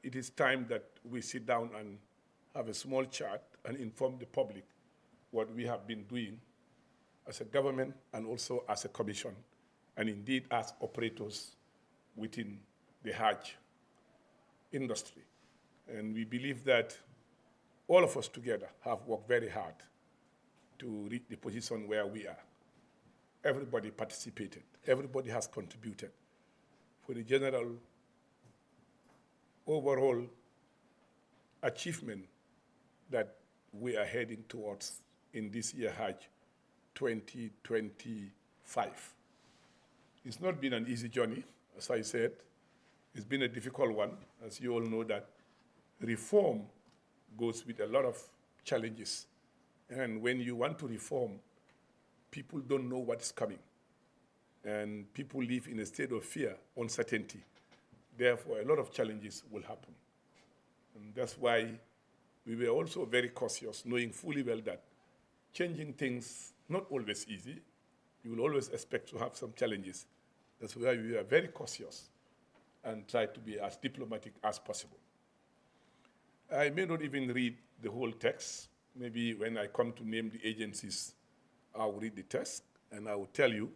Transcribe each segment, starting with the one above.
it is time that we sit down and have a small chat and inform the public what we have been doing as a government and also as a commission, and indeed as operators within the Hajj industry. And we believe that all of us together have worked very hard to reach the position where we are. Everybody participated. Everybody has contributed for the general overall achievement that we are heading towards in this year Hajj 2025. It's not been an easy journey, as I said. It's been a difficult one, as you all know that reform goes with a lot of challenges. And when you want to reform, people don't know what's coming. And people live in a state of fear, uncertainty. Therefore, a lot of challenges will happen. And that's why we were also very cautious, knowing fully well that changing things, not always easy. You will always expect to have some challenges. That's why we are very cautious and try to be as diplomatic as possible. I may not even read the whole text. Maybe when I come to name the agencies, I'll read the text and I will tell you.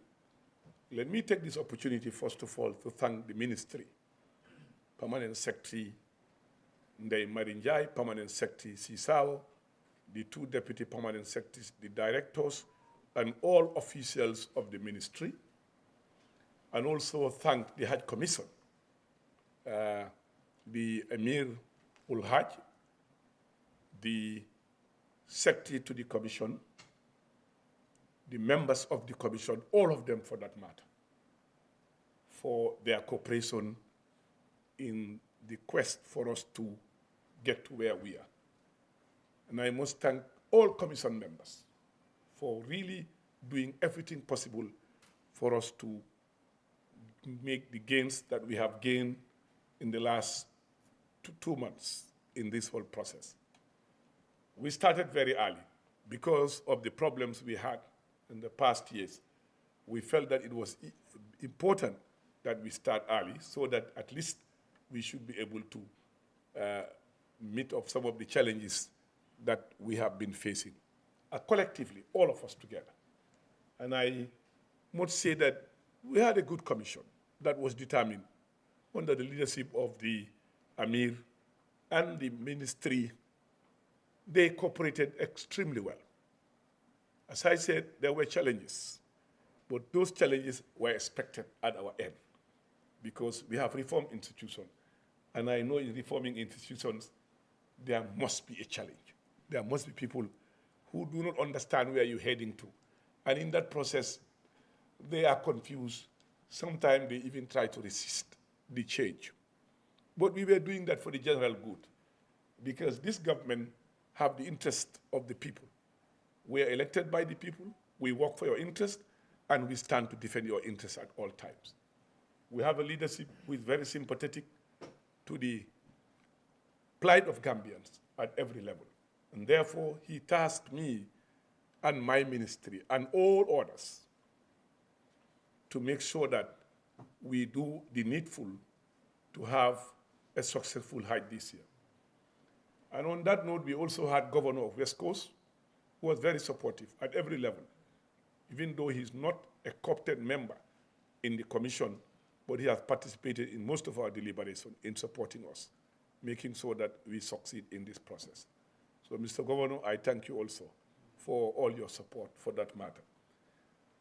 Let me take this opportunity, first of all, to thank the ministry, Permanent Secretary Ndei Marinjai, Permanent Secretary Sisao, the two Deputy Permanent Secretaries, the directors, and all officials of the ministry, and also thank the Hajj Commission, the Emir ul Hajj, the Secretary to the Commission, the members of the Commission, all of them for that matter, for their cooperation in the quest for us to get to where we are. And I must thank all Commission members for really doing everything possible for us to make the gains that we have gained in the last 2 months in this whole process. We started very early because of the problems we had in the past years. We felt that it was important that we start early so that at least we should be able to meet up some of the challenges that we have been facing, collectively, all of us together. And I must say that we had a good commission that was determined under the leadership of the Amir and the ministry. They cooperated extremely well. As I said, there were challenges, but those challenges were expected at our end because we have reform institutions. And I know in reforming institutions, there must be a challenge. There must be people who do not understand where you're heading to. And in that process, they are confused. Sometimes they even try to resist the change. But we were doing that for the general good because this government have the interest of the people. We are elected by the people, we work for your interest, and we stand to defend your interests at all times. We have a leadership who is very sympathetic to the plight of Gambians at every level. And therefore, he tasked me and my ministry and all others to make sure that we do the needful to have a successful Hajj this year. And on that note, we also had Governor of West Coast, who was very supportive at every level, even though he's not a co-opted member in the commission, but he has participated in most of our deliberations in supporting us, making sure that we succeed in this process. So, Mr. Governor, I thank you also for all your support for that matter.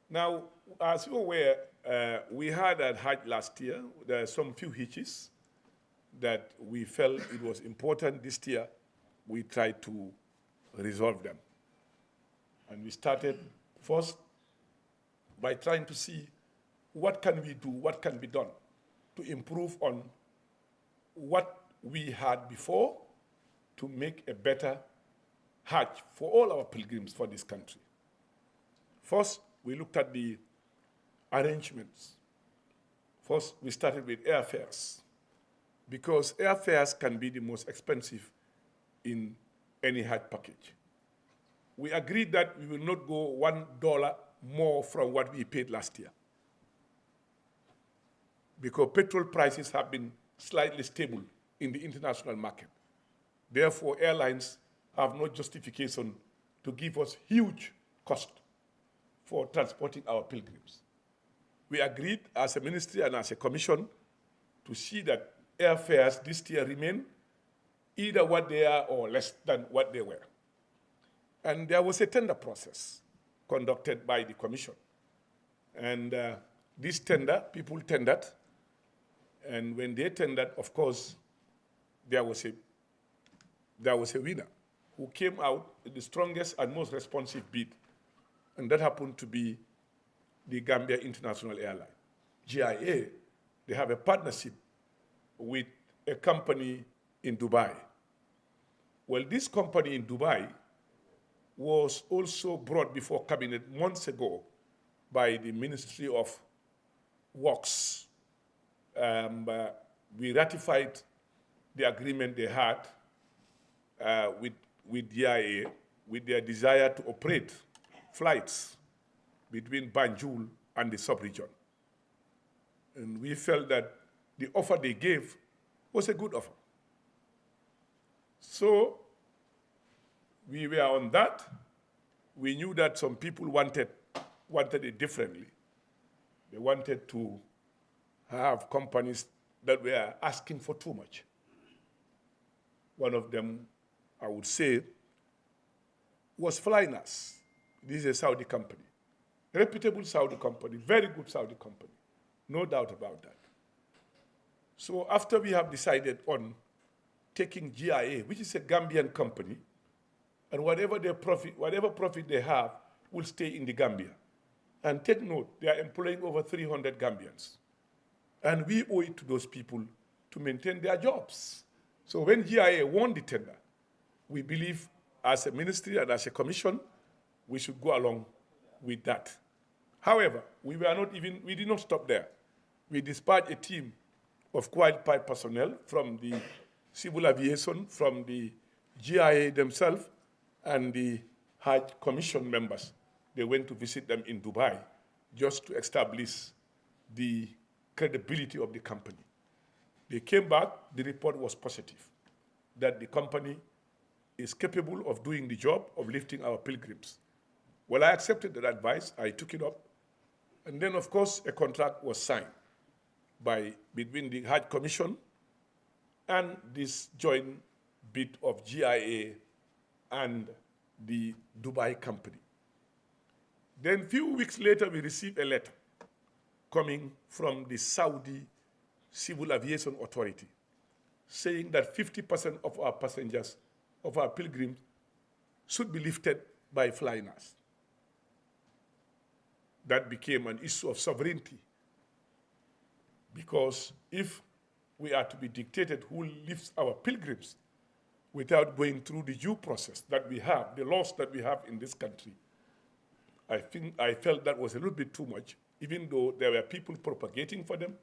Now, as you're aware, we had at Hajj last year, there are some few hitches that we felt it was important this year. We tried to resolve them. And we started first by trying to see what can we do, what can be done to improve on what we had before to make a better Hajj for all our pilgrims for this country. First, we looked at the arrangements. First, we started with airfares because airfares can be the most expensive in any Hajj package. We agreed that we will not go $1 more from what we paid last year because petrol prices have been slightly stable in the international market. Therefore, airlines have no justification to give us huge cost for transporting our pilgrims. We agreed as a ministry and as a commission to see that airfares this year remain either what they are or less than what they were. And there was a tender process conducted by the commission. And this tender, people tendered, and when they tendered, of course, there was a winner who came out with the strongest and most responsive bid, and that happened to be the Gambia International Airline, GIA. They have a partnership with a company in Dubai. Well, this company in Dubai was also brought before cabinet months ago by the Ministry of Works. We ratified the agreement they had with GIA, with their desire to operate flights between Banjul and the sub-region. And we felt that the offer they gave was a good offer. So we were on that. We knew that some people wanted it differently. They wanted to have companies that were asking for too much. One of them, I would say, was Flynas. This is a Saudi company, a reputable Saudi company, very good Saudi company, no doubt about that. So after we have decided on taking GIA, which is a Gambian company, and whatever profit they have will stay in the Gambia. And take note, they are employing over 300 Gambians. And we owe it to those people to maintain their jobs. So when GIA won the tender, we believe as a ministry and as a commission, we should go along with that. However, we did not stop there. We dispatched a team of qualified personnel from the civil aviation, from the GIA themselves, and the Hajj Commission members. They went to visit them in Dubai just to establish the credibility of the company. They came back, the report was positive, that the company is capable of doing the job of lifting our pilgrims. Well, I accepted that advice, I took it up, and then of course a contract was signed between the Hajj Commission and this joint bid of GIA and the Dubai company. Then a few weeks later, we received a letter coming from the Saudi Civil Aviation Authority saying that 50% of our passengers, of our pilgrims, should be lifted by Flynas. That became an issue of sovereignty, because if we are to be dictated who lifts our pilgrims without going through the due process that we have, the laws that we have in this country, I felt that was a little bit too much, even though there were people propagating for them,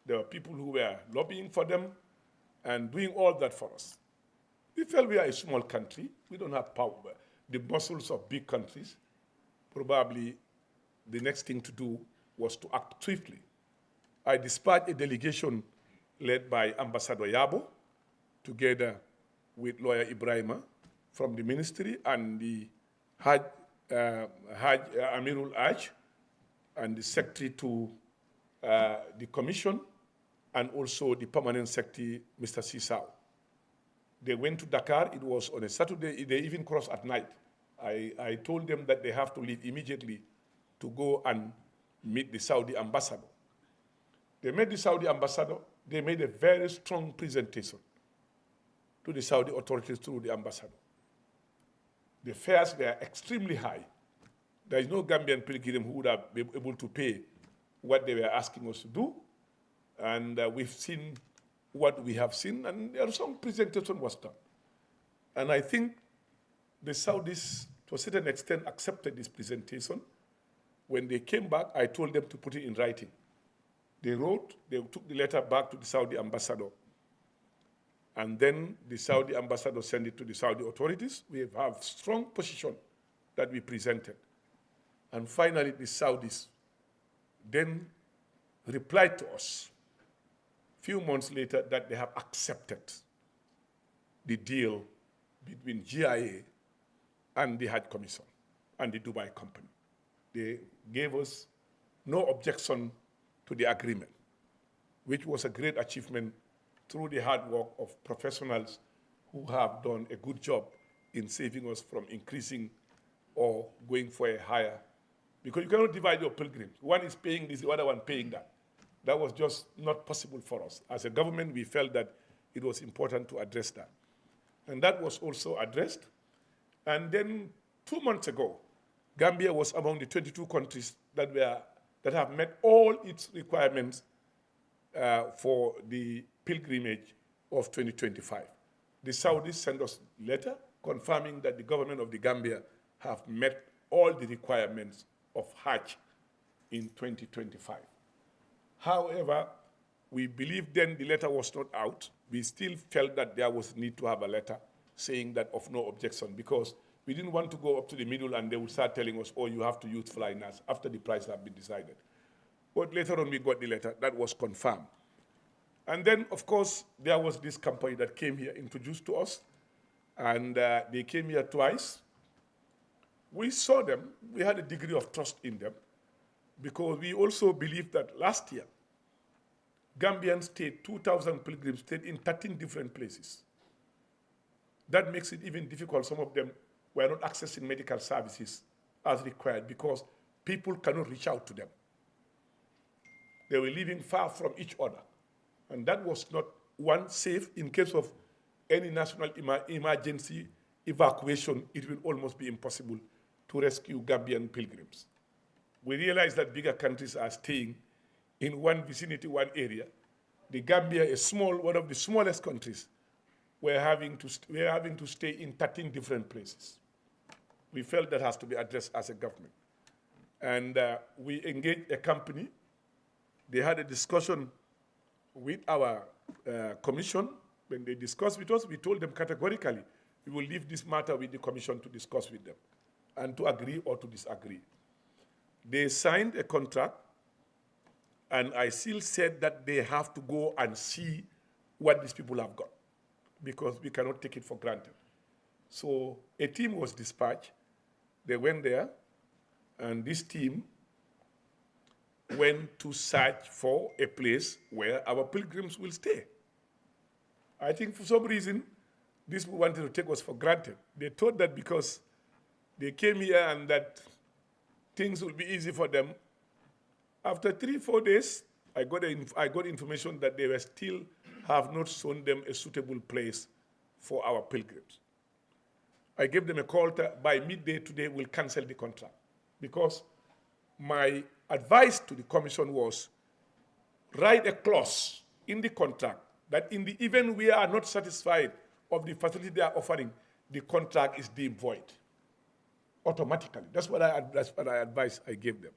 there were people who were lobbying for them and doing all that for us. We felt we are a small country, we don't have power, the muscles of big countries. Probably the next thing to do was to act swiftly. I dispatched a delegation led by Ambassador Yabo, together with lawyer Ibrahima from the ministry and the Hajj Amirul Hajj and the secretary to the commission, and also the permanent secretary, Mr. Sisao. They went to Dakar. It was on a Saturday. They even crossed at night. I told them that they have to leave immediately to go and meet the Saudi ambassador. They met the Saudi ambassador. They made a very strong presentation to the Saudi authorities through the ambassador. The fares were extremely high. There is no Gambian pilgrim who would have been able to pay what they were asking us to do. And we've seen what we have seen, and there was some presentation was done. And I think the Saudis, to a certain extent, accepted this presentation. When they came back, I told them to put it in writing. They took the letter back to the Saudi ambassador. And then the Saudi ambassador sent it to the Saudi authorities. We have strong position that we presented. And finally, the Saudis then replied to us few months later that they have accepted the deal between GIA and the Hajj Commission and the Dubai company. They gave us no objection to the agreement, which was a great achievement through the hard work of professionals who have done a good job in saving us from increasing or going for a higher, because you cannot divide your pilgrims. One is paying this, the other one paying that. That was just not possible for us. As a government, we felt that it was important to address that. And that was also addressed. And then 2 months ago, Gambia was among the 22 countries that have met all its requirements for the pilgrimage of 2025. The Saudis sent us a letter confirming that the government of the Gambia have met all the requirements of Hajj in 2025. However, we believe then the letter was not out. We still felt that there was need to have a letter saying that of no objection, because we didn't want to go up to the middle and they would start telling us, oh, you have to use flying us after the price had been decided. But later on we got the letter that was confirmed. And then, of course, there was this company that came here, introduced to us, and they came here twice. We saw them, we had a degree of trust in them, because we also believe that last year, Gambians stayed, 2,000 pilgrims stayed in 13 different places. That makes it even difficult. Some of them were not accessing medical services as required because people cannot reach out to them. They were living far from each other. And that was not, one, safe. In case of any national emergency evacuation, it will almost be impossible to rescue Gambian pilgrims. We realize that bigger countries are staying in one vicinity, one area. The Gambia is small, one of the smallest countries. We're having to stay in 13 different places. We felt that has to be addressed as a government. And we engaged a company. They had a discussion with our commission. When they discussed with us, we told them categorically, we will leave this matter with the commission to discuss with them and to agree or to disagree. They signed a contract, and I still said that they have to go and see what these people have got, because we cannot take it for granted. So a team was dispatched. They went there, and this team went to search for a place where our pilgrims will stay. I think for some reason, these people wanted to take us for granted. They thought that because they came here and that things will be easy for them. After 3-4 days, I got information that they were still have not shown them a suitable place for our pilgrims. I gave them a call by midday today, we'll cancel the contract, because my advice to the commission was write a clause in the contract that in the event we are not satisfied of the facility they are offering, the contract is deemed void automatically. That's what I advised I gave them.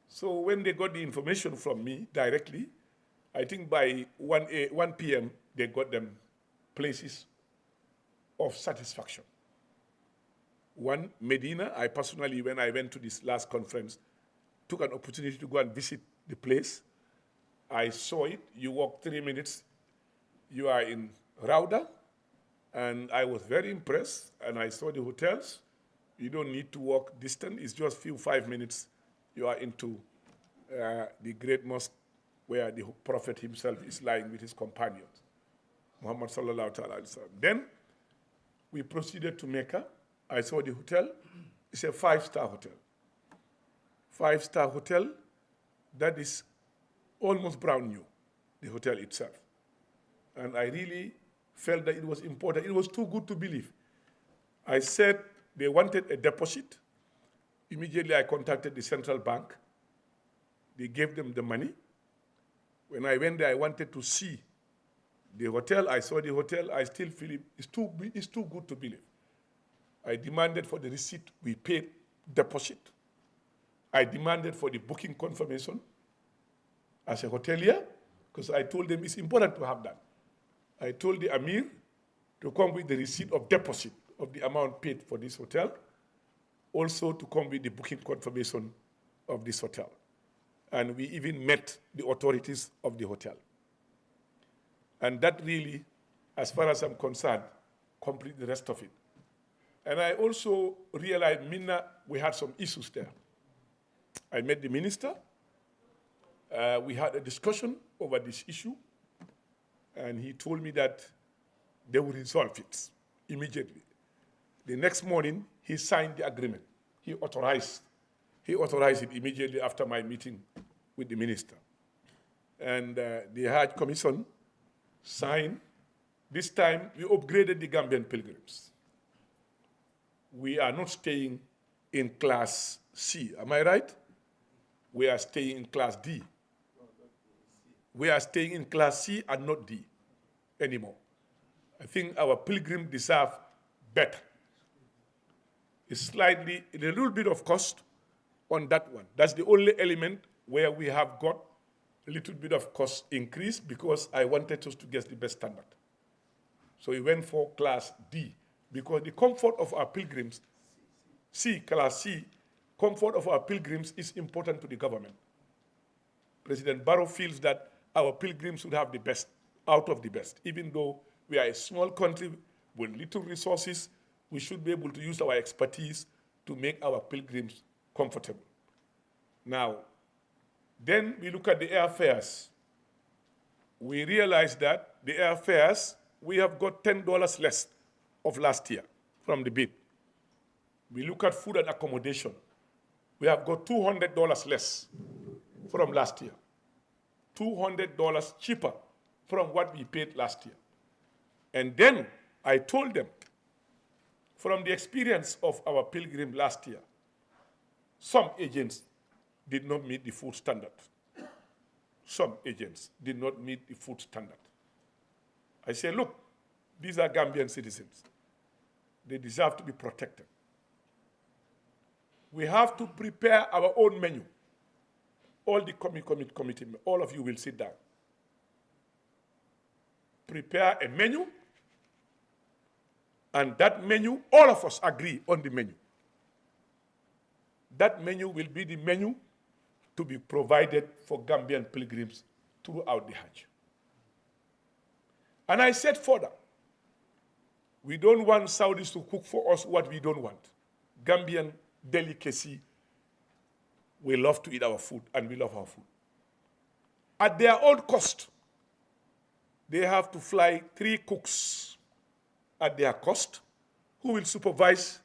So when they got the information from me directly, I think by 1 p.m. they got them places of satisfaction. One, Medina, I personally, when I went to this last conference, took an opportunity to go and visit the place. I saw it. You walk 3 minutes, you are in Rauda, and I was very impressed, and I saw the hotels. You don't need to walk distant. It's just 5 minutes. You are into the great mosque where the Prophet himself is lying with his companions, Muhammad sallallahu alaihi wasallam. Then we proceeded to Mecca. I saw the hotel. It's a 5-star hotel. 5-star hotel that is almost brand new, the hotel itself. And I really felt that it was important. It was too good to believe. I said they wanted a deposit. Immediately I contacted the central bank. They gave them the money. When I went there, I wanted to see the hotel. I saw the hotel. I still feel it's too good to believe. I demanded for the receipt. We paid deposit. I demanded for the booking confirmation as a hotelier, because I told them it's important to have that. I told the Amir to come with the receipt of deposit of the amount paid for this hotel, also to come with the booking confirmation of this hotel. And we even met the authorities of the hotel. And that really, as far as I'm concerned, complete the rest of it. And I also realized, Minna, we had some issues there. I met the minister. We had a discussion over this issue, and he told me that they will resolve it immediately. The next morning, he signed the agreement. He authorized it immediately after my meeting with the minister. And the Hajj Commission signed. This time, we upgraded the Gambian pilgrims. We are not staying in class C, am I right? We are staying in class D. We are staying in class C and not D anymore. I think our pilgrims deserve better. It's a little bit of cost on that one. That's the only element where we have got a little bit of cost increase because I wanted us to get the best standard. So we went for class D because the comfort of our pilgrims, class C, comfort of our pilgrims is important to the government. President Barrow feels that our pilgrims should have the best out of the best. Even though we are a small country with little resources, we should be able to use our expertise to make our pilgrims comfortable. Now, then we look at the airfares. We realize that the airfares, we have got $10 less of last year from the bid. We look at food and accommodation. We have got $200 less from last year. $200 cheaper from what we paid last year. And then I told them, from the experience of our pilgrim last year, some agents did not meet the food standard. Some agents did not meet the food standard. I say, look, these are Gambian citizens. They deserve to be protected. We have to prepare our own menu. All the committee, all of you will sit down. Prepare a menu, and that menu, all of us agree on the menu. That menu will be the menu to be provided for Gambian pilgrims throughout the Hajj. And I said further, we don't want Saudis to cook for us what we don't want. Gambian delicacy, we love to eat our food, and we love our food. At their own cost, they have to fly 3 cooks at their cost who will supervise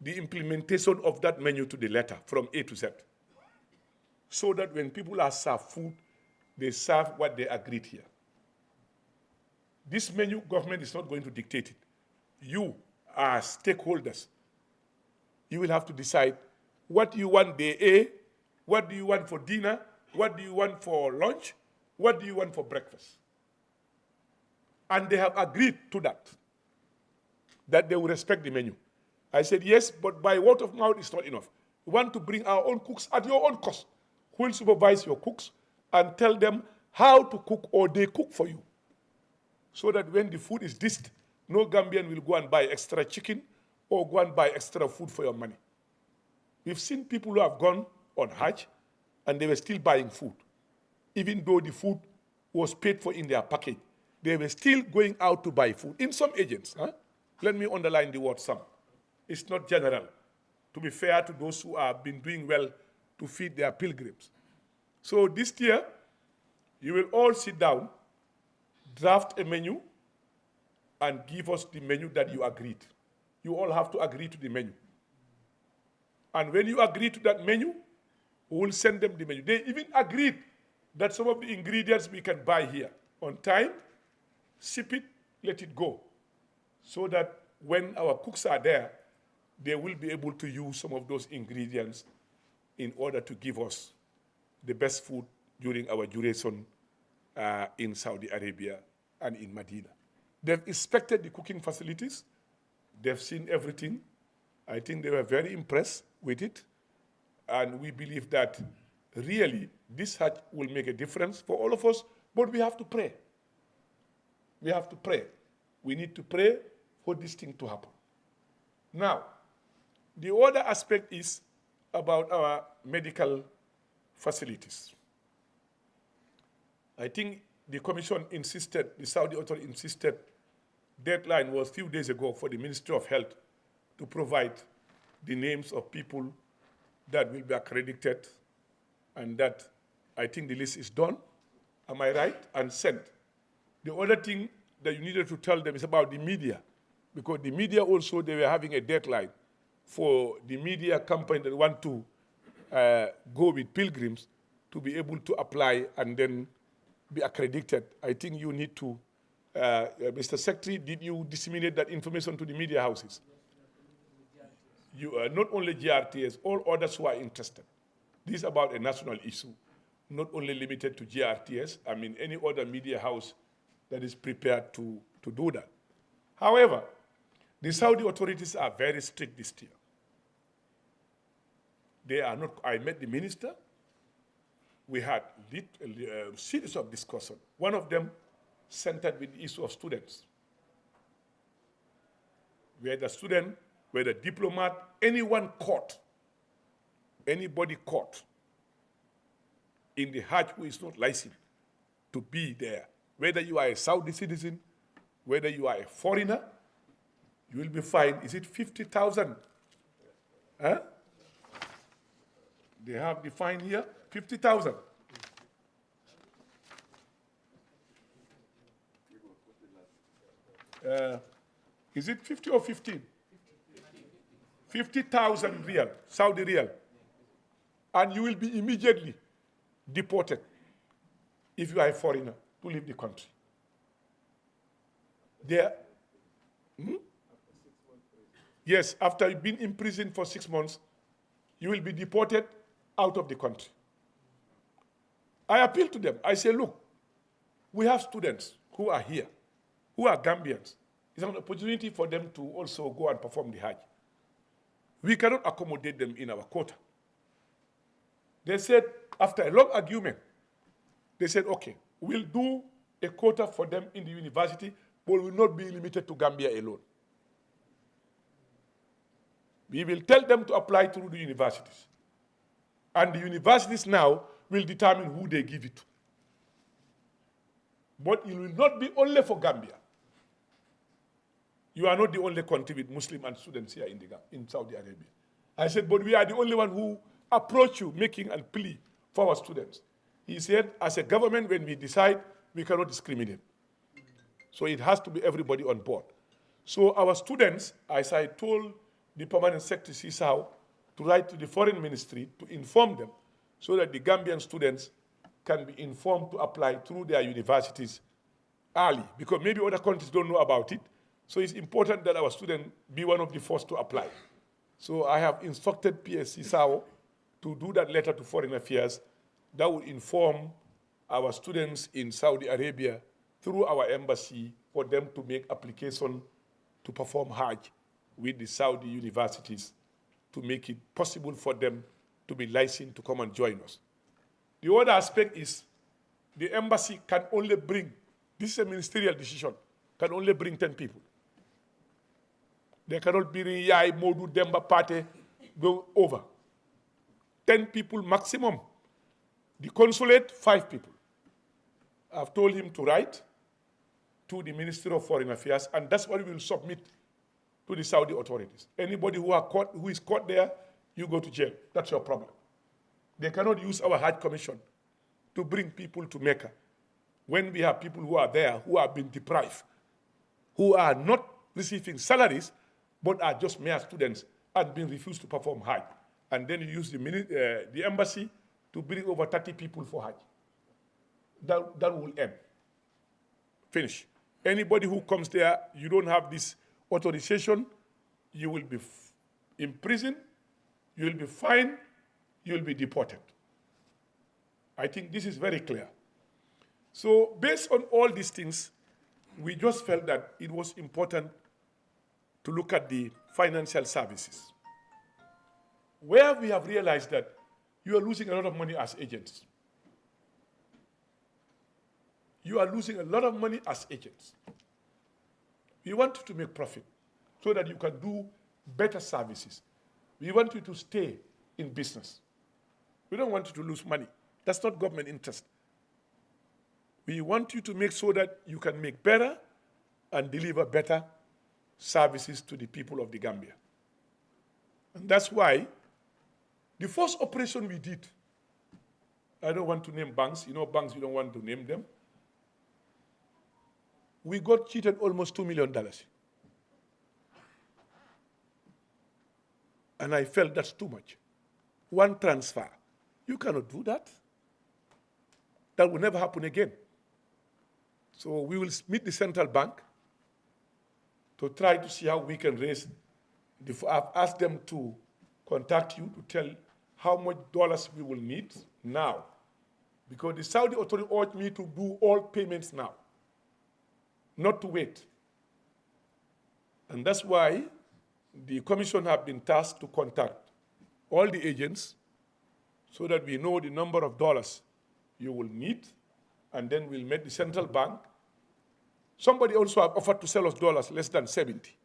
the implementation of that menu to the letter from A to Z. So that when people are served food, they serve what they agreed here. This menu, government is not going to dictate it. You are stakeholders. You will have to decide what you want day A, what do you want for dinner, what do you want for lunch, what do you want for breakfast. And they have agreed to that they will respect the menu. I said, yes, but by word of mouth is not enough. We want to bring our own cooks at your own cost. Who will supervise your cooks and tell them how to cook, or they cook for you. So that when the food is dished, no Gambian will go and buy extra chicken or go and buy extra food for your money. We've seen people who have gone on Hajj and they were still buying food. Even though the food was paid for in their package, they were still going out to buy food. In some agents, let me underline the word some. It's not general. To be fair to those who have been doing well to feed their pilgrims. So this year, you will all sit down, draft a menu, and give us the menu that you agreed. You all have to agree to the menu. And when you agree to that menu, we will send them the menu. They even agreed that some of the ingredients we can buy here on time, ship it, let it go. So that when our cooks are there, they will be able to use some of those ingredients in order to give us the best food during our duration in Saudi Arabia and in Medina. They've inspected the cooking facilities. They've seen everything. I think they were very impressed with it. And we believe that really this Hajj will make a difference for all of us, but we have to pray. We have to pray. We need to pray for this thing to happen. Now, the other aspect is about our medical facilities. I think the commission insisted, the Saudi authority insisted, deadline was a few days ago for the Ministry of Health to provide the names of people that will be accredited, and that I think the list is done, am I right, and sent. The other thing that you needed to tell them is about the media, because the media also, they were having a deadline for the media company that want to go with pilgrims to be able to apply and then be accredited. I think you need to, Mr. Secretary, did you disseminate that information to the media houses? You, not only GRTS, all others who are interested. This is about a national issue, not only limited to GRTS. I mean, any other media house that is prepared to do that. However, the Saudi authorities are very strict this year. They are not, I met the minister. We had a series of discussion. One of them centered with the issue of students. Where the student, where the diplomat, anyone caught, anybody caught in the Hajj who is not licensed to be there, whether you are a Saudi citizen, whether you are a foreigner, you will be fined. Is it 50,000? Huh? They have the fine here, 50,000. Is it 50 or 15? 50,000 real, Saudi real. And you will be immediately deported if you are a foreigner to leave the country. There, yes, after you've been in prison for 6 months, you will be deported out of the country. I appeal to them. I say, look, we have students who are here, who are Gambians. It's an opportunity for them to also go and perform the Hajj. We cannot accommodate them in our quota. They said, after a long argument, they said, okay, we'll do a quota for them in the university, but will not be limited to Gambia alone. We will tell them to apply through the universities. And the universities now will determine who they give it to. But it will not be only for Gambia. You are not the only country with Muslim and students here in Saudi Arabia. I said, but we are the only one who approach you making a plea for our students. He said, as a government, when we decide, we cannot discriminate. So it has to be everybody on board. So our students, as I told the Permanent Secretary Sisao, to write to the Foreign Ministry to inform them so that the Gambian students can be informed to apply through their universities early, because maybe other countries don't know about it. So it's important that our students be one of the first to apply. So I have instructed PSC SAO to do that letter to Foreign Affairs that will inform our students in Saudi Arabia through our embassy for them to make application to perform Hajj with the Saudi universities to make it possible for them to be licensed to come and join us. The other aspect is the embassy can only bring, this is a ministerial decision, can only bring 10 people. They cannot be Yai, Modu, Demba, Pate, go over. 10 people maximum. The consulate, 5 people. I've told him to write to the Ministry of Foreign Affairs, and that's what we will submit to the Saudi authorities. Anybody who is caught there, you go to jail. That's your problem. They cannot use our Hajj Commission to bring people to Mecca when we have people who are there who have been deprived, who are not receiving salaries, but are just mere students and being refused to perform Hajj. And then you use the embassy to bring over 30 people for Hajj. That will end. Finish. Anybody who comes there, you don't have this authorization, you will be in prison, you will be fined, you will be deported. I think this is very clear. So based on all these things, we just felt that it was important to look at the financial services, where we have realized that you are losing a lot of money as agents. You are losing a lot of money as agents. We want you to make profit so that you can do better services. We want you to stay in business. We don't want you to lose money. That's not government interest. We want you to make sure that you can make better and deliver better services to the people of the Gambia. And that's why the first operation we did, I don't want to name banks, banks, we don't want to name them. We got cheated almost $2 million. And I felt that's too much. One transfer. You cannot do that. That will never happen again. So we will meet the central bank to try to see how we can raise. I've asked them to contact you to tell how much dollars we will need now. Because the Saudi authority urged me to do all payments now, not to wait. And that's why the commission have been tasked to contact all the agents so that we know the number of dollars you will need, and then we'll make the central bank. Somebody also have offered to sell us dollars less than 70,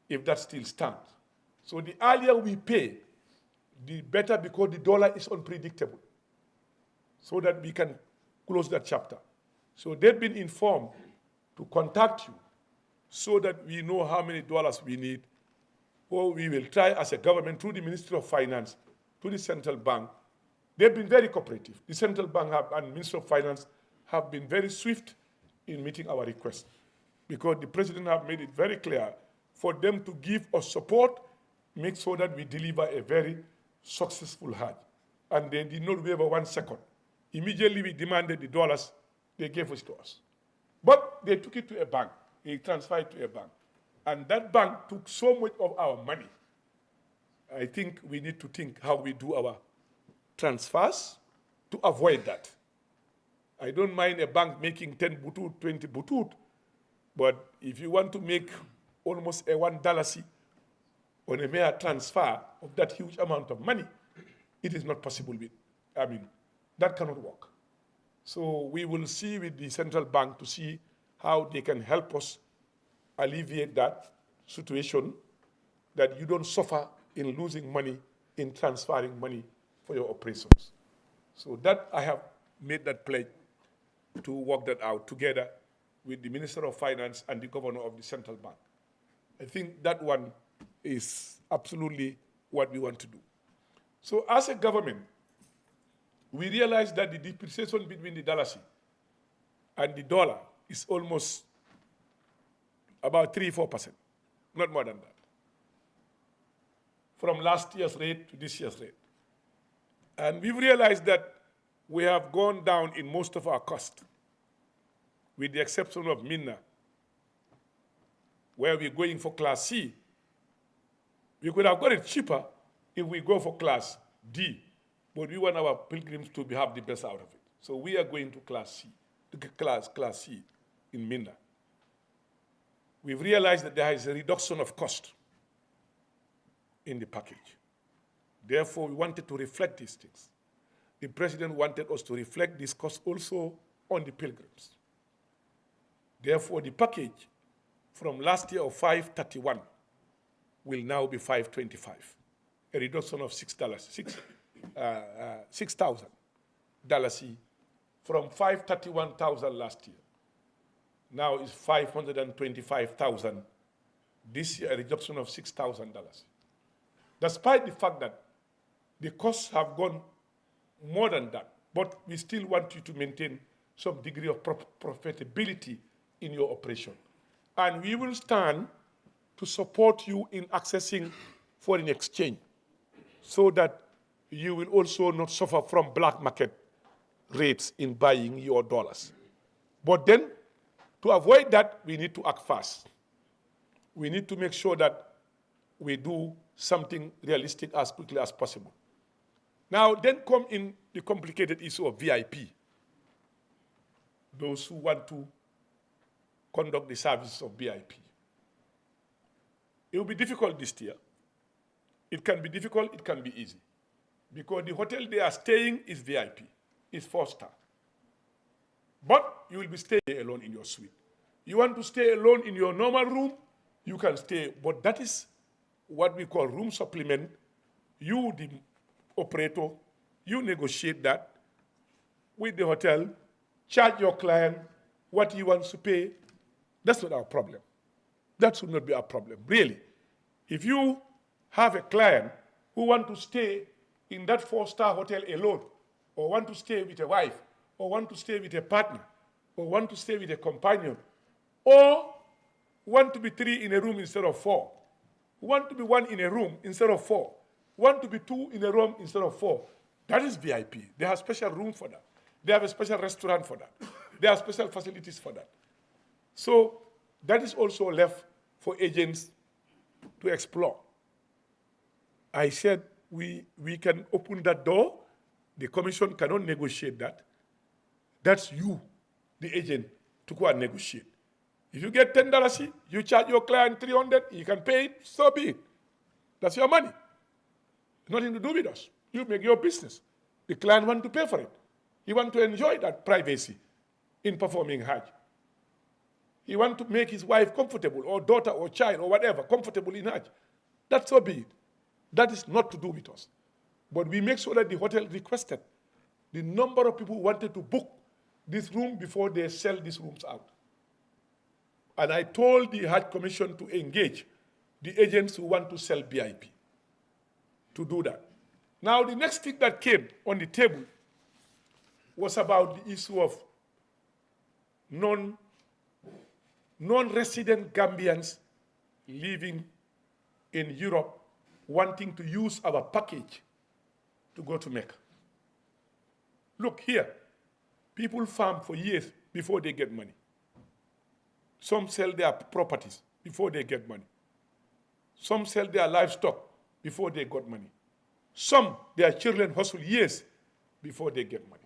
if that still stands. So the earlier we pay, the better, because the dollar is unpredictable, so that we can close that chapter. So they've been informed to contact you so that we know how many dollars we need, or we will try as a government through the Ministry of Finance to the central bank. They've been very cooperative. The central bank and Ministry of Finance have been very swift in meeting our request, because the president have made it very clear for them to give us support, make sure that we deliver a very successful Hajj. And they did not waver 1 second. Immediately we demanded the dollars, they gave it to us. But they took it to a bank. They transferred it to a bank. And that bank took so much of our money. I think we need to think how we do our transfers to avoid that. I don't mind a bank making 10 butut, 20 butut, but if you want to make almost a $1 on a mere transfer of that huge amount of money, it is not possible. That cannot work. So we will see with the central bank to see how they can help us alleviate that situation, that you don't suffer in losing money in transferring money for your operations. So that I have made that pledge to work that out together with the Minister of Finance and the Governor of the Central Bank. I think that one is absolutely what we want to do. So as a government, we realize that the depreciation between the dalasi and the dollar is almost about 3-4%, not more than that, from last year's rate to this year's rate. And we've realized that we have gone down in most of our costs, with the exception of Minna, where we're going for Class C. We could have got it cheaper if we go for Class D, but we want our pilgrims to have the best out of it. So we are going to Class C, Class C in Minna. We've realized that there is a reduction of cost in the package. Therefore, we wanted to reflect these things. The president wanted us to reflect this cost also on the pilgrims. Therefore, the package from last year of $531 will now be $525, a reduction of $6,000 from $531,000 last year. Now is $525,000 this year, a reduction of $6,000. Despite the fact that the costs have gone more than that, but we still want you to maintain some degree of profitability in your operation. And we will stand to support you in accessing foreign exchange so that you will also not suffer from black market rates in buying your dollars. But then, to avoid that, we need to act fast. We need to make sure that we do something realistic as quickly as possible. Now, then come in the complicated issue of VIP. Those who want to conduct the services of VIP. It will be difficult this year. It can be difficult, it can be easy. Because the hotel they are staying is VIP, is 4-star. But you will be staying alone in your suite. You want to stay alone in your normal room, you can stay, but that is what we call room supplement. You, the operator, you negotiate that with the hotel, charge your client what he wants to pay. That's not our problem. That should not be our problem, really. If you have a client who wants to stay in that 4-star hotel alone, or want to stay with a wife, or want to stay with a partner, or want to stay with a companion, or want to be 3 in a room instead of 4, want to be 1 in a room instead of 4, want to be 2 in a room instead of 4, that is VIP. They have special room for that. They have a special restaurant for that. They have special facilities for that. So that is also left for agents to explore. I said we can open that door. The commission cannot negotiate that. That's you, the agent, to go and negotiate. If you get $10, you charge your client $300, you can pay it, so be it. That's your money. Nothing to do with us. You make your business. The client wants to pay for it. He wants to enjoy that privacy in performing Hajj. He wants to make his wife comfortable, or daughter, or child, or whatever, comfortable in Hajj. That's so be it. That is not to do with us. But we make sure that the hotel requested the number of people who wanted to book this room before they sell these rooms out. And I told the Hajj Commission to engage the agents who want to sell VIP to do that. Now, the next thing that came on the table was about the issue of non-resident Gambians living in Europe wanting to use our package to go to Mecca. Look here, people farm for years before they get money. Some sell their properties before they get money. Some sell their livestock before they got money. Some, their children hustle years before they get money.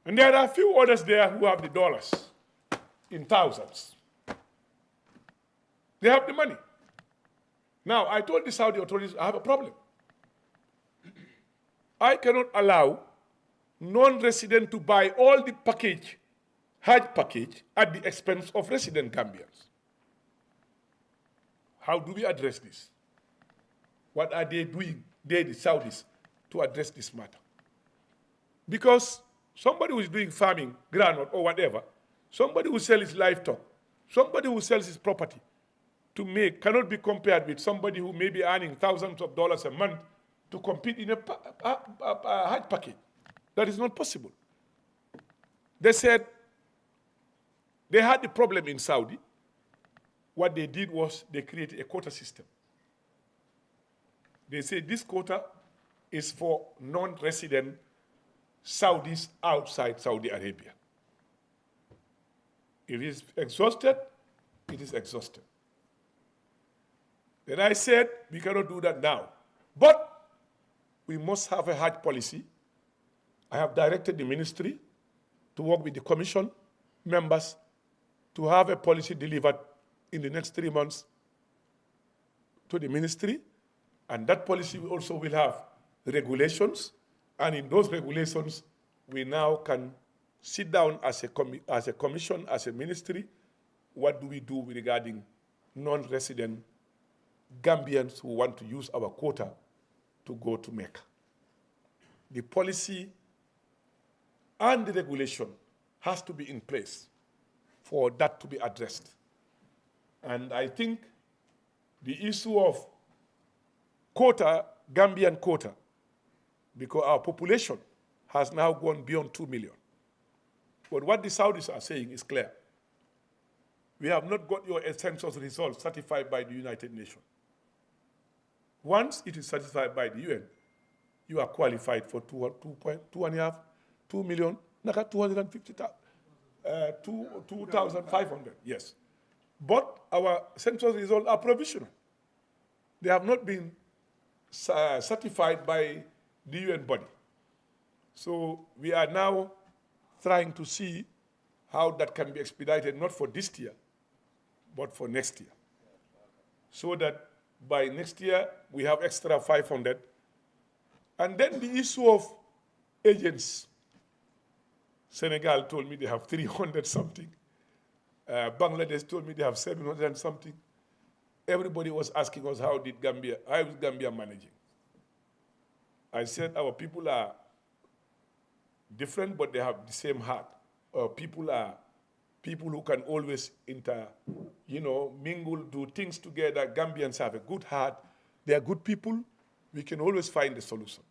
And there are a few others there who have the dollars in thousands. They have the money. Now, I told the Saudi authorities I have a problem. I cannot allow non-resident to buy all the package, Hajj package, at the expense of resident Gambians. How do we address this? What are they doing, the Saudis, to address this matter? Because somebody who is doing farming, groundnut or whatever, somebody who sells his livestock, somebody who sells his property to make cannot be compared with somebody who may be earning thousands of dollars a month to compete in a Hajj package. That is not possible. They said they had the problem in Saudi. What they did was they created a quota system. They say this quota is for non-resident Saudis outside Saudi Arabia. If it is exhausted, it is exhausted. Then I said, we cannot do that now. But we must have a Hajj policy. I have directed the ministry to work with the commission members to have a policy delivered in the next 3 months to the ministry. And that policy also will have regulations. And in those regulations, we now can sit down as a commission, as a ministry. What do we do regarding non-resident Gambians who want to use our quota to go to Mecca? The policy and the regulation has to be in place for that to be addressed. And I think the issue of quota, Gambian quota, because our population has now gone beyond 2 million. But what the Saudis are saying is clear. We have not got your census results certified by the United Nations. Once it is certified by the UN, you are qualified for 2 million, 2,500, yes. But our census results are provisional. They have not been certified by the UN body. So we are now trying to see how that can be expedited, not for this year, but for next year. So that by next year, we have extra 500. And then the issue of agents. Senegal told me they have 300 something. Bangladesh told me they have 700 and something. Everybody was asking us how is Gambia managing? I said our people are different, but they have the same heart. People are people who can always mingle, do things together. Gambians have a good heart. They are good people. We can always find a solution.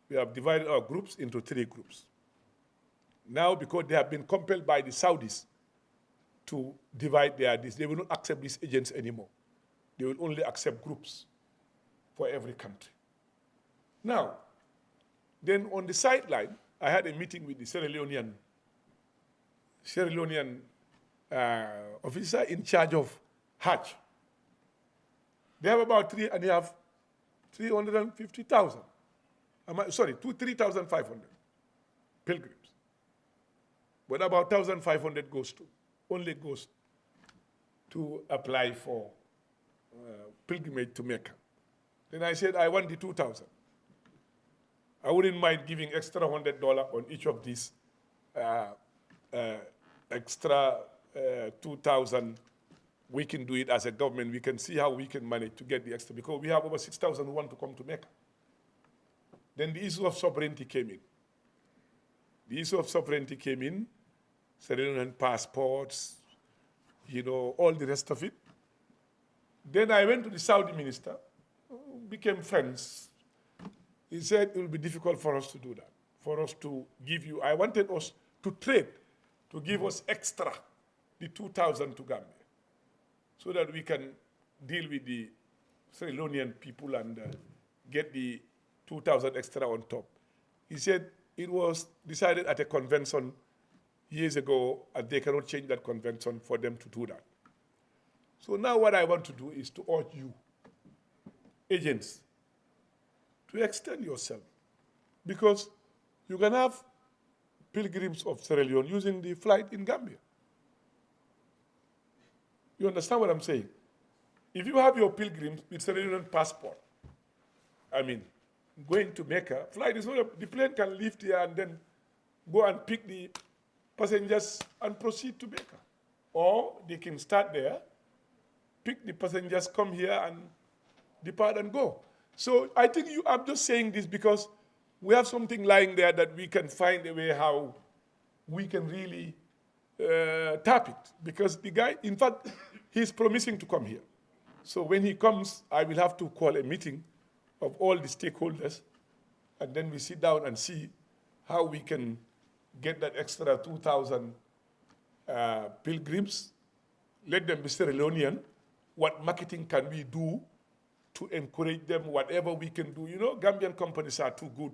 We have divided our groups into 3 groups. Now, because they have been compelled by the Saudis to divide they will not accept these agents anymore. They will only accept groups for every country. Now, then on the sideline, I had a meeting with the Sierra Leonean officer in charge of Hajj. They have about 350,000. 3,500 pilgrims. But about 1,500 only goes to apply for pilgrimage to Mecca. Then I said, I want the 2,000. I wouldn't mind giving extra $100 on each of these extra 2,000. We can do it as a government. We can see how we can manage to get the extra, because we have over 6,000 who want to come to Mecca. Then the issue of sovereignty came in. Sierra Leonean passports, all the rest of it. Then I went to the Saudi minister, became friends. He said it will be difficult for us to do that, for us to give you. I wanted us to trade, to give us extra, the 2,000 to Gambia, so that we can deal with the Sierra Leonean people and get the 2,000 extra on top. He said it was decided at a convention years ago, and they cannot change that convention for them to do that. So now what I want to do is to urge you, agents, to extend yourself, because you can have pilgrims of Sierra Leone using the flight in Gambia. You understand what I'm saying? If you have your pilgrims with Sierra Leonean passport, going to Mecca, flight is not the plane can lift here and then go and pick the passengers and proceed to Mecca. Or they can start there, pick the passengers, come here and depart and go. So I think I'm just saying this because we have something lying there that we can find a way how we can really tap it. Because the guy, in fact, he's promising to come here. So when he comes, I will have to call a meeting of all the stakeholders, and then we sit down and see how we can get that extra 2,000 pilgrims, let them be Sierra Leonean. What marketing can we do to encourage them, whatever we can do. Gambian companies are too good.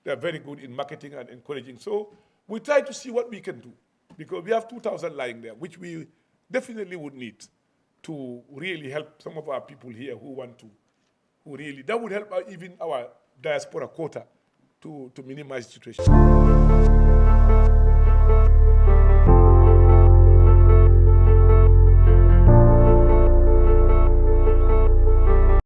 They're very good in marketing and encouraging. So we try to see what we can do, because we have 2,000 lying there, which we definitely would need to really help some of our people here that would help even our diaspora quota to minimize the situation.